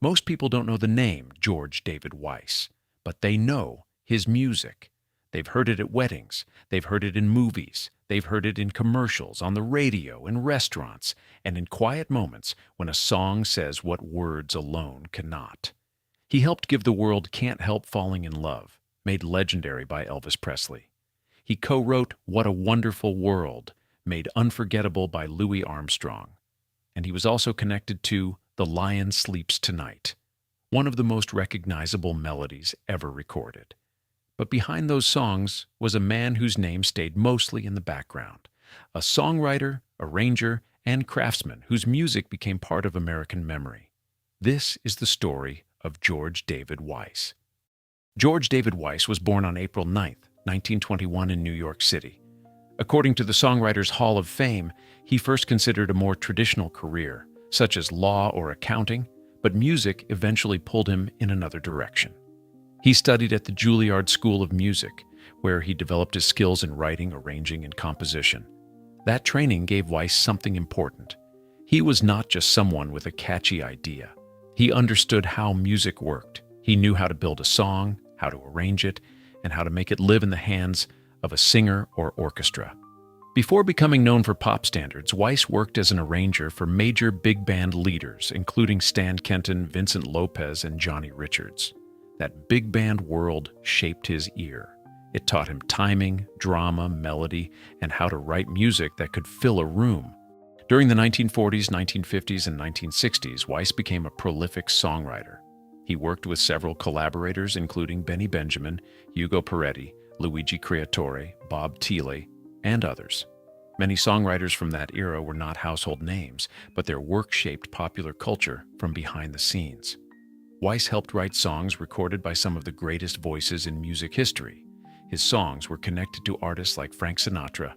Most people don't know the name George David Weiss, but they know his music. They've heard it at weddings, they've heard it in movies, they've heard it in commercials, on the radio, in restaurants, and in quiet moments when a song says what words alone cannot. He helped give the world Can't Help Falling in Love, made legendary by Elvis Presley. He co-wrote What a Wonderful World, made unforgettable by Louis Armstrong. And he was also connected to The Lion Sleeps Tonight, one of the most recognizable melodies ever recorded. But behind those songs was a man whose name stayed mostly in the background, a songwriter, arranger, and craftsman whose music became part of American memory. This is the story of George David Weiss. George David Weiss was born on April 9, 1921 in New York City. According to the Songwriters Hall of Fame, he first considered a more traditional career, such as law or accounting, but music eventually pulled him in another direction. He studied at the Juilliard School of Music, where he developed his skills in writing, arranging, and composition. That training gave Weiss something important. He was not just someone with a catchy idea. He understood how music worked. He knew how to build a song, how to arrange it, and how to make it live in the hands of a singer or orchestra. Before becoming known for pop standards, Weiss worked as an arranger for major big band leaders, including Stan Kenton, Vincent Lopez, and Johnny Richards. That big band world shaped his ear. It taught him timing, drama, melody, and how to write music that could fill a room. During the 1940s, 1950s, and 1960s, Weiss became a prolific songwriter. He worked with several collaborators, including Benny Benjamin, Hugo Peretti, Luigi Creatore, Bob Thiele, and others. Many songwriters from that era were not household names, but their work shaped popular culture from behind the scenes. Weiss helped write songs recorded by some of the greatest voices in music history. His songs were connected to artists like Frank Sinatra,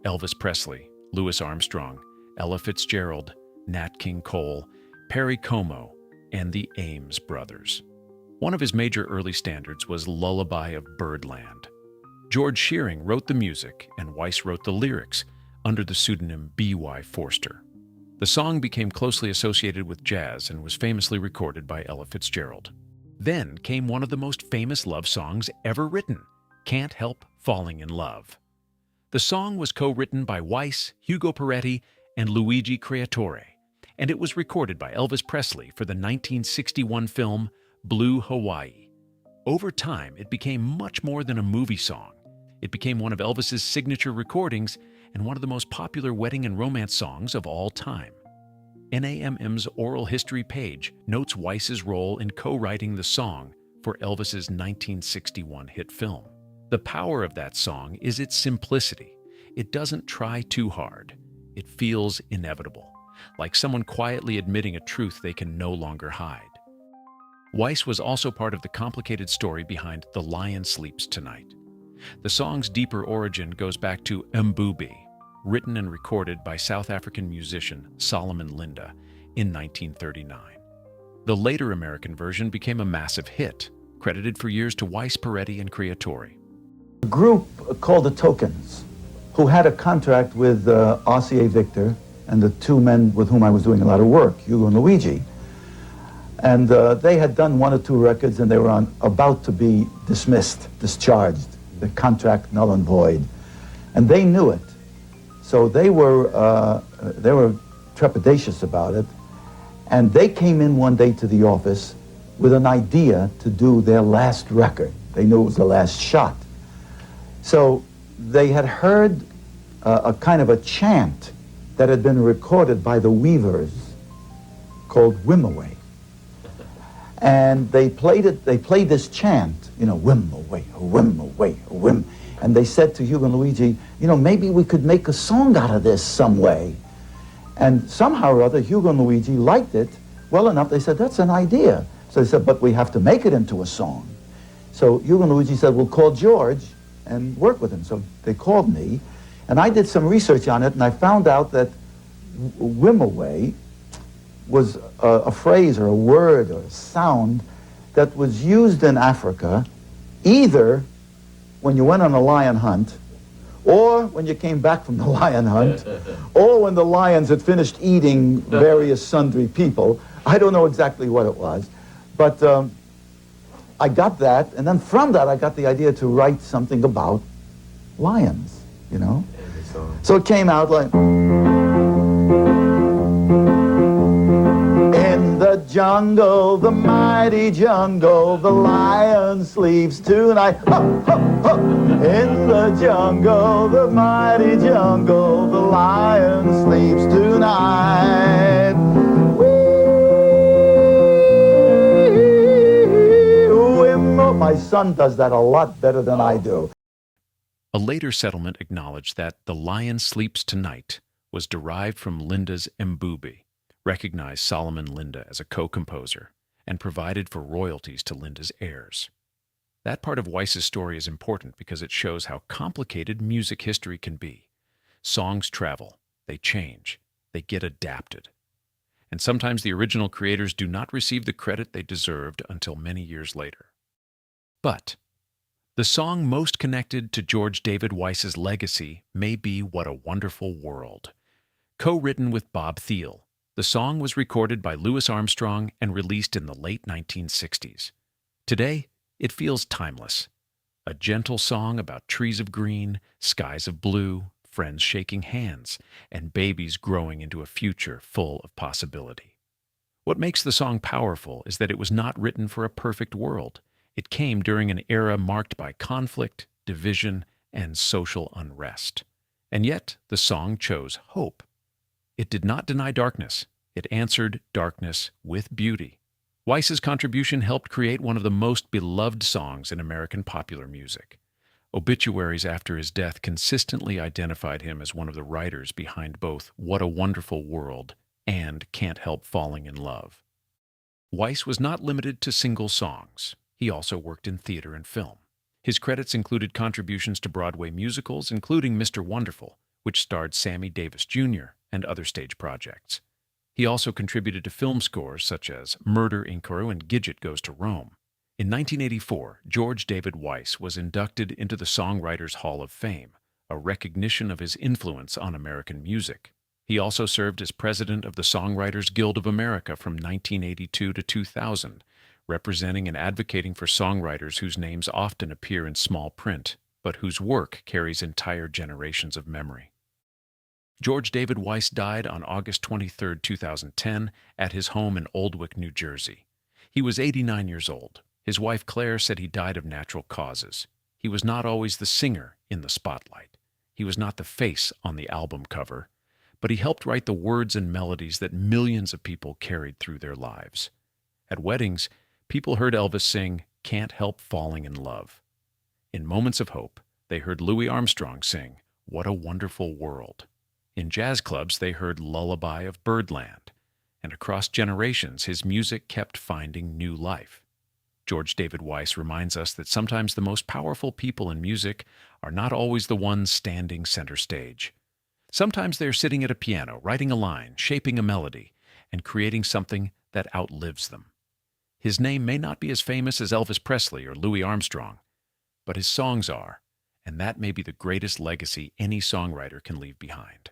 Elvis Presley, Louis Armstrong, Ella Fitzgerald, Nat King Cole, Perry Como, and the Ames Brothers. One of his major early standards was Lullaby of Birdland. George Shearing wrote the music, and Weiss wrote the lyrics under the pseudonym B.Y. Forster. The song became closely associated with jazz and was famously recorded by Ella Fitzgerald. Then came one of the most famous love songs ever written, Can't Help Falling in Love. The song was co-written by Weiss, Hugo Peretti, and Luigi Creatore, and it was recorded by Elvis Presley for the 1961 film Blue Hawaii. Over time, it became much more than a movie song. It became one of Elvis's signature recordings and one of the most popular wedding and romance songs of all time. NAMM's oral history page notes Weiss's role in co-writing the song for Elvis's 1961 hit film. The power of that song is its simplicity. It doesn't try too hard. It feels inevitable, like someone quietly admitting a truth they can no longer hide. Weiss was also part of the complicated story behind The Lion Sleeps Tonight. The song's deeper origin goes back to Mbubi, written and recorded by South African musician Solomon Linda in 1939. The later American version became a massive hit, credited for years to Weiss, Peretti, and Creatore. A group called the Tokens, who had a contract with RCA Victor and the two men with whom I was doing a lot of work, Hugo and Luigi. And they had done one or two records, and they were about to be discharged, the contract null and void. And they knew it. So they were trepidatious about it. And they came in one day to the office with an idea to do their last record. They knew it was the last shot. So they had heard a kind of a chant that had been recorded by the Weavers called Whim-Away. And they played this chant, you know, whim-away, whim-away, whim. And they said to Hugo and Luigi, you know, maybe we could make a song out of this some way. And somehow or other, Hugo and Luigi liked it well enough. They said, that's an idea. So they said, but we have to make it into a song. So Hugo and Luigi said, we'll call George and work with him. So they called me, and I did some research on it, and I found out that whim-away was a phrase or a word or a sound that was used in Africa either when you went on a lion hunt, or when you came back from the lion hunt, or when the lions had finished eating various sundry people, I don't know exactly what it was, but I got that, and then from that I got the idea to write something about lions, you know? So it came out like... In the jungle, the mighty jungle, the lion sleeps tonight. Ho, ho, ho. In the jungle, the mighty jungle, the lion sleeps tonight. My son does that a lot better than I do. A later settlement acknowledged that "The Lion Sleeps Tonight" was derived from Linda's Mbubi, recognized Solomon Linda as a co-composer, and provided for royalties to Linda's heirs. That part of Weiss's story is important because it shows how complicated music history can be. Songs travel, they change, they get adapted. And sometimes the original creators do not receive the credit they deserved until many years later. But the song most connected to George David Weiss's legacy may be "What a Wonderful World." Co-written with Bob Thiele, the song was recorded by Louis Armstrong and released in the late 1960s. Today, it feels timeless. A gentle song about trees of green, skies of blue, friends shaking hands, and babies growing into a future full of possibility. What makes the song powerful is that it was not written for a perfect world. It came during an era marked by conflict, division, and social unrest. And yet, the song chose hope. It did not deny darkness. It answered darkness with beauty. Weiss's contribution helped create one of the most beloved songs in American popular music. Obituaries after his death consistently identified him as one of the writers behind both "What a Wonderful World" and "Can't Help Falling in Love." Weiss was not limited to single songs. He also worked in theater and film. His credits included contributions to Broadway musicals, including Mr. Wonderful, which starred Sammy Davis Jr., and other stage projects. He also contributed to film scores such as Murder, Inc. and Gidget Goes to Rome. In 1984, George David Weiss was inducted into the Songwriters Hall of Fame, a recognition of his influence on American music. He also served as president of the Songwriters Guild of America from 1982 to 2000, representing and advocating for songwriters whose names often appear in small print, but whose work carries entire generations of memory. George David Weiss died on August 23, 2010, at his home in Oldwick, New Jersey. He was 89 years old. His wife Claire said he died of natural causes. He was not always the singer in the spotlight. He was not the face on the album cover, but he helped write the words and melodies that millions of people carried through their lives. At weddings, people heard Elvis sing "Can't Help Falling in Love." In moments of hope, they heard Louis Armstrong sing "What a Wonderful World." In jazz clubs, they heard "Lullaby of Birdland." And across generations, his music kept finding new life. George David Weiss reminds us that sometimes the most powerful people in music are not always the ones standing center stage. Sometimes they're sitting at a piano, writing a line, shaping a melody, and creating something that outlives them. His name may not be as famous as Elvis Presley or Louis Armstrong, but his songs are, and that may be the greatest legacy any songwriter can leave behind.